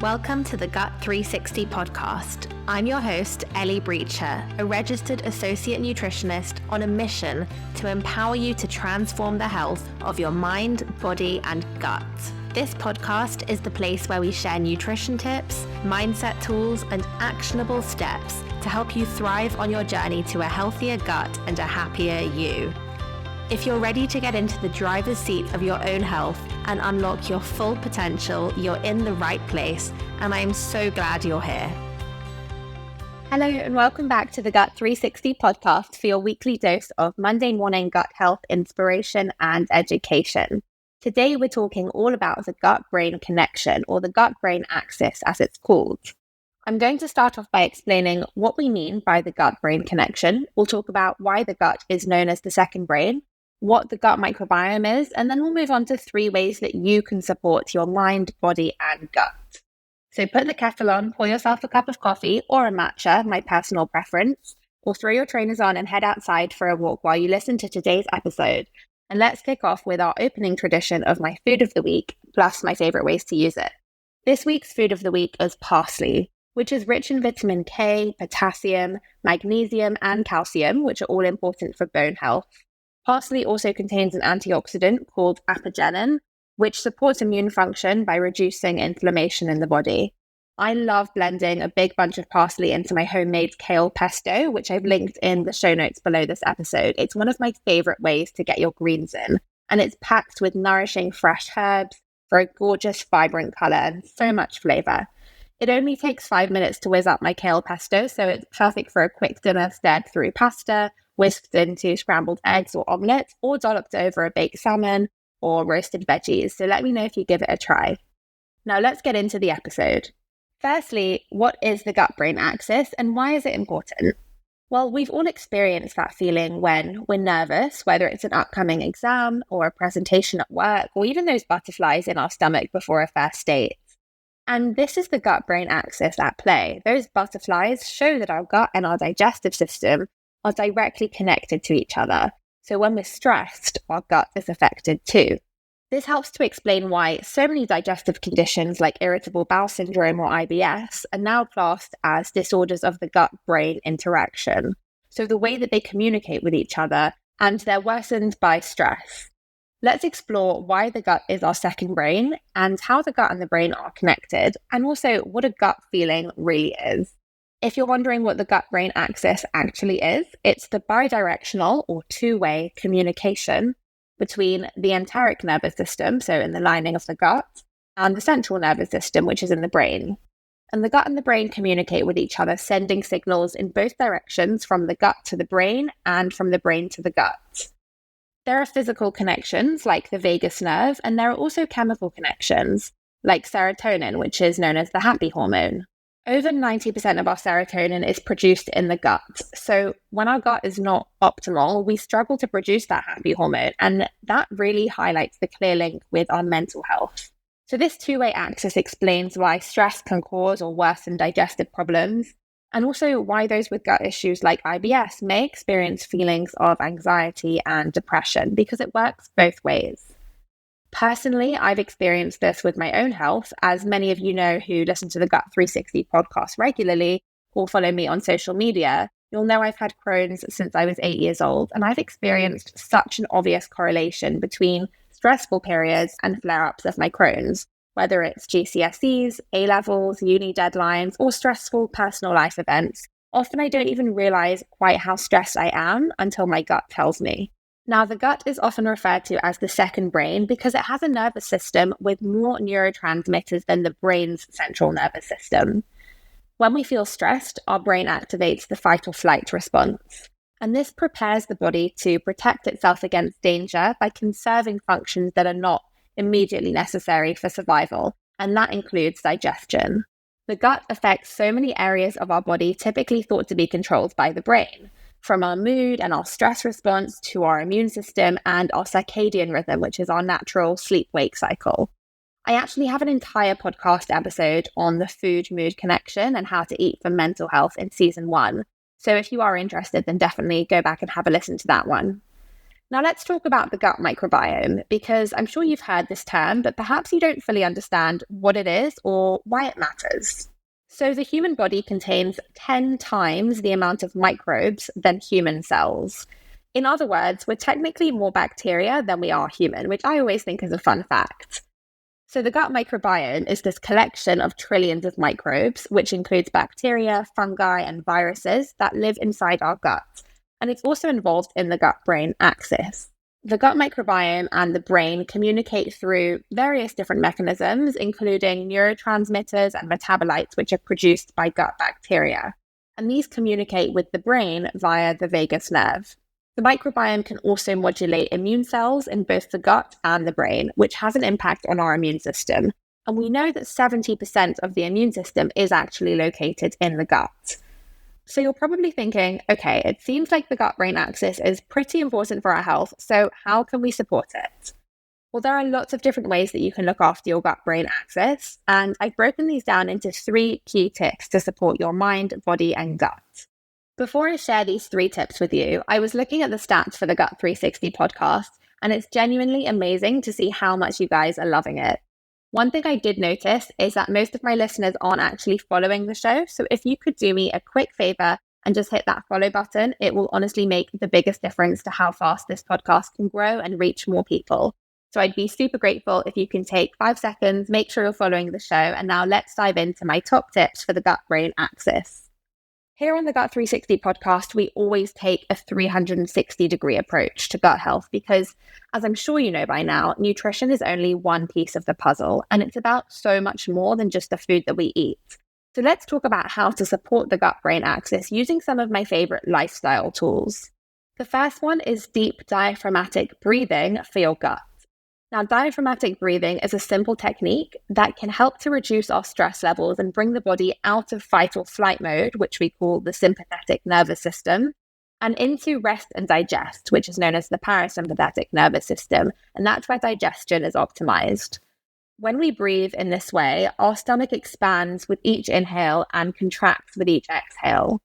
Welcome to the Gut 360 podcast. I'm your host, Eli Brecher, a Registered Associate Nutritionist on a mission to empower you to transform the health of your mind, body, and gut. This podcast is the place where we share nutrition tips, mindset tools, and actionable steps to help you thrive on your journey to a healthier gut and a happier you. If you're ready to get into the driver's seat of your own health and unlock your full potential, you're in the right place, and I'm so glad you're here. Hello, and welcome back to the Gut 360 podcast for your weekly dose of Monday morning gut health inspiration and education. Today, we're talking all about the gut-brain connection, or the gut-brain axis as it's called. I'm going to start off by explaining what we mean by the gut-brain connection. We'll talk about why the gut is known as the second brain, what the gut microbiome is, and then we'll move on to 3 ways that you can support your mind, body, and gut. So put the kettle on, pour yourself a cup of coffee or a matcha, my personal preference, or throw your trainers on and head outside for a walk while you listen to today's episode. And let's kick off with our opening tradition of my food of the week, plus my favorite ways to use it. This week's food of the week is parsley, which is rich in vitamin K, potassium, magnesium, and calcium, which are all important for bone health. Parsley also contains an antioxidant called apigenin, which supports immune function by reducing inflammation in the body. I love blending a big bunch of parsley into my homemade kale pesto, which I've linked in the show notes below this episode. It's one of my favorite ways to get your greens in, and it's packed with nourishing fresh herbs for a gorgeous, vibrant color and so much flavor. It only takes 5 minutes to whiz up my kale pesto, so it's perfect for a quick dinner stirred through pasta, whisked into scrambled eggs or omelette, or dolloped over a baked salmon or roasted veggies. So let me know if you give it a try. Now let's get into the episode. Firstly, what is the gut-brain axis and why is it important? Well, we've all experienced that feeling when we're nervous, whether it's an upcoming exam or a presentation at work, or even those butterflies in our stomach before a first date. And this is the gut-brain axis at play. Those butterflies show that our gut and our digestive system are directly connected to each other. So when we're stressed, our gut is affected too. This helps to explain why so many digestive conditions like irritable bowel syndrome or IBS are now classed as disorders of the gut-brain interaction. So the way that they communicate with each other, and they're worsened by stress. Let's explore why the gut is our second brain and how the gut and the brain are connected, and also what a gut feeling really is. If you're wondering what the gut-brain axis actually is, it's the bidirectional or two-way communication between the enteric nervous system, so in the lining of the gut, and the central nervous system, which is in the brain. And the gut and the brain communicate with each other, sending signals in both directions from the gut to the brain and from the brain to the gut. There are physical connections like the vagus nerve, and there are also chemical connections like serotonin, which is known as the happy hormone. Over 90% of our serotonin is produced in the gut. So when our gut is not optimal, we struggle to produce that happy hormone. And that really highlights the clear link with our mental health. So this two-way axis explains why stress can cause or worsen digestive problems, and also why those with gut issues like IBS may experience feelings of anxiety and depression, because it works both ways. Personally, I've experienced this with my own health, as many of you know who listen to the Gut 360 podcast regularly or follow me on social media. You'll know I've had Crohn's since I was 8 years old, and I've experienced such an obvious correlation between stressful periods and flare-ups of my Crohn's, whether it's GCSEs, A-levels, uni deadlines, or stressful personal life events. Often I don't even realize quite how stressed I am until my gut tells me. Now, the gut is often referred to as the second brain because it has a nervous system with more neurotransmitters than the brain's central nervous system. When we feel stressed, our brain activates the fight or flight response. And this prepares the body to protect itself against danger by conserving functions that are not immediately necessary for survival, and that includes digestion. The gut affects so many areas of our body typically thought to be controlled by the brain, from our mood and our stress response to our immune system and our circadian rhythm, which is our natural sleep-wake cycle. I actually have an entire podcast episode on the food-mood connection and how to eat for mental health in season 1. So if you are interested, then definitely go back and have a listen to that one. Now let's talk about the gut microbiome, because I'm sure you've heard this term, but perhaps you don't fully understand what it is or why it matters. So the human body contains 10 times the amount of microbes than human cells. In other words, we're technically more bacteria than we are human, which I always think is a fun fact. So the gut microbiome is this collection of trillions of microbes, which includes bacteria, fungi, and viruses that live inside our gut. And it's also involved in the gut-brain axis. The gut microbiome and the brain communicate through various different mechanisms, including neurotransmitters and metabolites, which are produced by gut bacteria. And these communicate with the brain via the vagus nerve. The microbiome can also modulate immune cells in both the gut and the brain, which has an impact on our immune system. And we know that 70% of the immune system is actually located in the gut. So you're probably thinking, okay, it seems like the gut-brain axis is pretty important for our health, so how can we support it? Well, there are lots of different ways that you can look after your gut-brain axis, and I've broken these down into 3 key tips to support your mind, body, and gut. Before I share these 3 tips with you, I was looking at the stats for the Gut 360 podcast, and it's genuinely amazing to see how much you guys are loving it. One thing I did notice is that most of my listeners aren't actually following the show. So if you could do me a quick favor and just hit that follow button, it will honestly make the biggest difference to how fast this podcast can grow and reach more people. So I'd be super grateful if you can take 5 seconds, make sure you're following the show. And now let's dive into my top tips for the gut-brain axis. Here on the Gut 360 podcast, we always take a 360-degree approach to gut health because, as I'm sure you know by now, nutrition is only one piece of the puzzle, and it's about so much more than just the food that we eat. So let's talk about how to support the gut-brain axis using some of my favorite lifestyle tools. The first one is deep diaphragmatic breathing for your gut. Now, diaphragmatic breathing is a simple technique that can help to reduce our stress levels and bring the body out of fight or flight mode, which we call the sympathetic nervous system, and into rest and digest, which is known as the parasympathetic nervous system, and that's where digestion is optimized. When we breathe in this way, our stomach expands with each inhale and contracts with each exhale.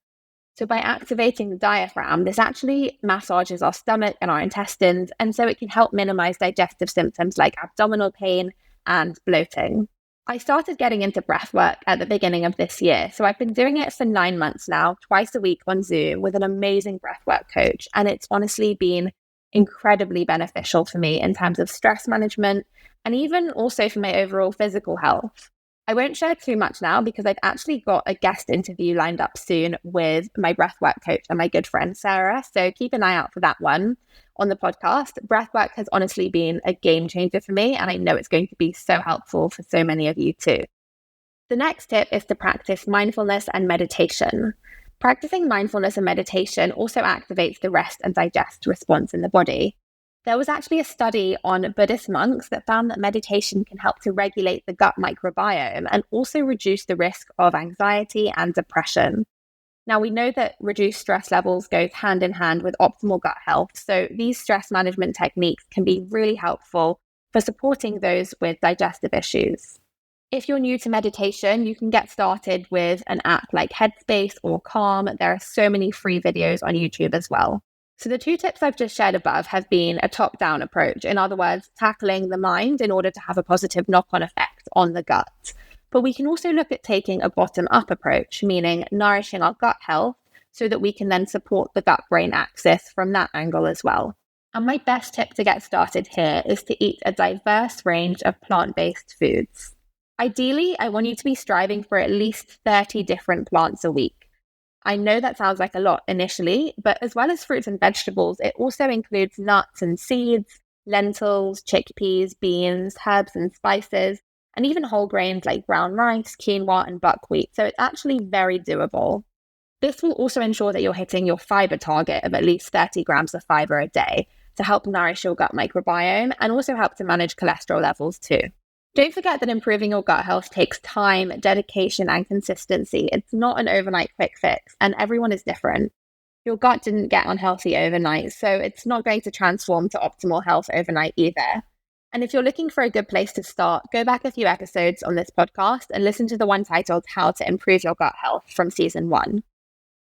So by activating the diaphragm, this actually massages our stomach and our intestines, and so it can help minimize digestive symptoms like abdominal pain and bloating. I started getting into breath work at the beginning of this year, so I've been doing it for 9 months now, twice a week on Zoom with an amazing breathwork coach, and it's honestly been incredibly beneficial for me in terms of stress management and even also for my overall physical health. I won't share too much now because I've actually got a guest interview lined up soon with my breathwork coach and my good friend Sarah. So keep an eye out for that one on the podcast. Breathwork has honestly been a game changer for me, and I know it's going to be so helpful for so many of you too. The next tip is to practice mindfulness and meditation. Practicing mindfulness and meditation also activates the rest and digest response in the body. There was actually a study on Buddhist monks that found that meditation can help to regulate the gut microbiome and also reduce the risk of anxiety and depression. Now, we know that reduced stress levels goes hand in hand with optimal gut health, so these stress management techniques can be really helpful for supporting those with digestive issues. If you're new to meditation, you can get started with an app like Headspace or Calm. There are so many free videos on YouTube as well. So the 2 tips I've just shared above have been a top-down approach. In other words, tackling the mind in order to have a positive knock-on effect on the gut. But we can also look at taking a bottom-up approach, meaning nourishing our gut health so that we can then support the gut-brain axis from that angle as well. And my best tip to get started here is to eat a diverse range of plant-based foods. Ideally, I want you to be striving for at least 30 different plants a week. I know that sounds like a lot initially, but as well as fruits and vegetables, it also includes nuts and seeds, lentils, chickpeas, beans, herbs and spices, and even whole grains like brown rice, quinoa, and buckwheat. So it's actually very doable. This will also ensure that you're hitting your fibre target of at least 30 grams of fibre a day to help nourish your gut microbiome and also help to manage cholesterol levels too. Don't forget that improving your gut health takes time, dedication, and consistency. It's not an overnight quick fix, and everyone is different. Your gut didn't get unhealthy overnight, so it's not going to transform to optimal health overnight either. And if you're looking for a good place to start, go back a few episodes on this podcast and listen to the one titled How to Improve Your Gut Health from season 1.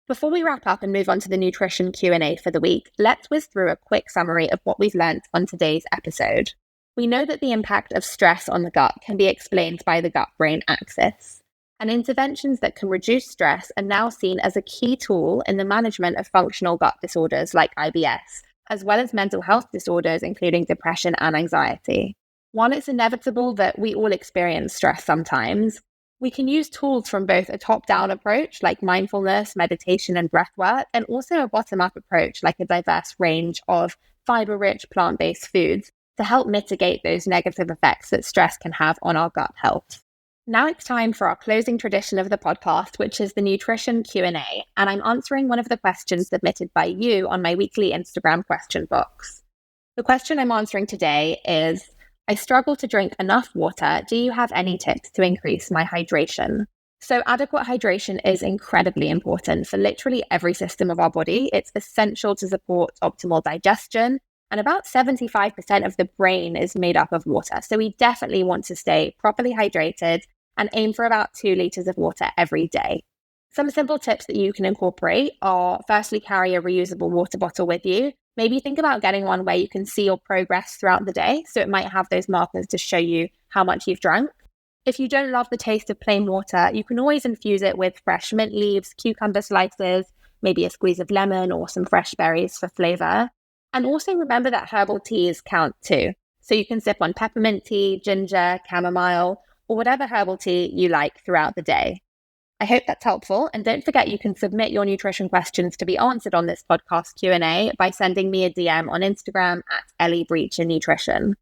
Before we wrap up and move on to the nutrition Q&A for the week, let's whiz through a quick summary of what we've learned on today's episode. We know that the impact of stress on the gut can be explained by the gut-brain axis, and interventions that can reduce stress are now seen as a key tool in the management of functional gut disorders like IBS, as well as mental health disorders including depression and anxiety. While it's inevitable that we all experience stress sometimes, we can use tools from both a top-down approach like mindfulness, meditation, and breathwork, and also a bottom-up approach like a diverse range of fibre-rich plant-based foods to help mitigate those negative effects that stress can have on our gut health. Now it's time for our closing tradition of the podcast, which is the nutrition Q&A, and I'm answering one of the questions submitted by you on my weekly Instagram question box. The question I'm answering today is, I struggle to drink enough water. Do you have any tips to increase my hydration? So adequate hydration is incredibly important for literally every system of our body. It's essential to support optimal digestion, and about 75% of the brain is made up of water. So we definitely want to stay properly hydrated and aim for about 2 liters of water every day. Some simple tips that you can incorporate are, firstly, carry a reusable water bottle with you. Maybe think about getting one where you can see your progress throughout the day, so it might have those markers to show you how much you've drunk. If you don't love the taste of plain water, you can always infuse it with fresh mint leaves, cucumber slices, maybe a squeeze of lemon or some fresh berries for flavor. And also remember that herbal teas count too. So you can sip on peppermint tea, ginger, chamomile, or whatever herbal tea you like throughout the day. I hope that's helpful, and don't forget you can submit your nutrition questions to be answered on this podcast Q&A by sending me a DM on Instagram at Eli Brecher Nutrition.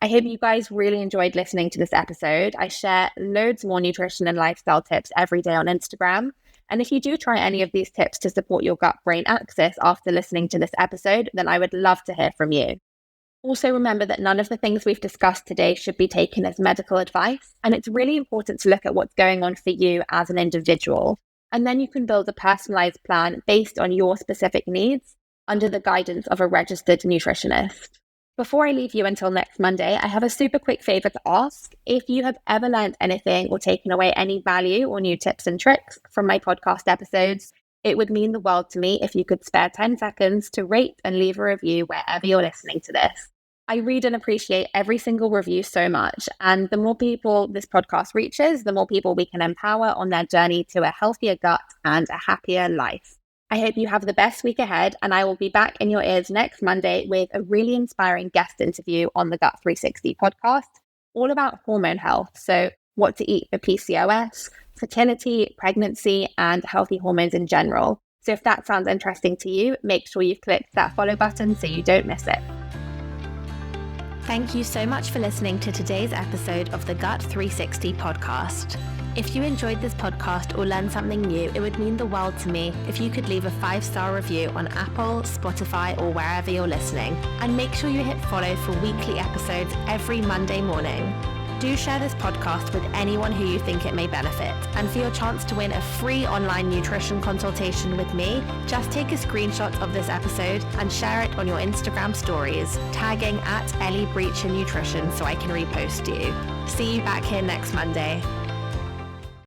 I hope you guys really enjoyed listening to this episode. I share loads more nutrition and lifestyle tips every day on Instagram, and if you do try any of these tips to support your gut-brain axis after listening to this episode, then I would love to hear from you. Also remember that none of the things we've discussed today should be taken as medical advice, and it's really important to look at what's going on for you as an individual, and then you can build a personalized plan based on your specific needs under the guidance of a registered nutritionist. Before I leave you until next Monday, I have a super quick favor to ask. If you have ever learned anything or taken away any value or new tips and tricks from my podcast episodes, it would mean the world to me if you could spare 10 seconds to rate and leave a review wherever you're listening to this. I read and appreciate every single review so much, and the more people this podcast reaches, the more people we can empower on their journey to a healthier gut and a happier life. I hope you have the best week ahead, and I will be back in your ears next Monday with a really inspiring guest interview on the Gut 360 podcast, all about hormone health. So what to eat for PCOS, fertility, pregnancy, and healthy hormones in general. So if that sounds interesting to you, make sure you've clicked that follow button so you don't miss it. Thank you so much for listening to today's episode of the Gut 360 podcast. If you enjoyed this podcast or learned something new, it would mean the world to me if you could leave a 5-star review on Apple, Spotify, or wherever you're listening. And make sure you hit follow for weekly episodes every Monday morning. Do share this podcast with anyone who you think it may benefit. And for your chance to win a free online nutrition consultation with me, just take a screenshot of this episode and share it on your Instagram stories, tagging at Eli Brecher Nutrition so I can repost you. See you back here next Monday.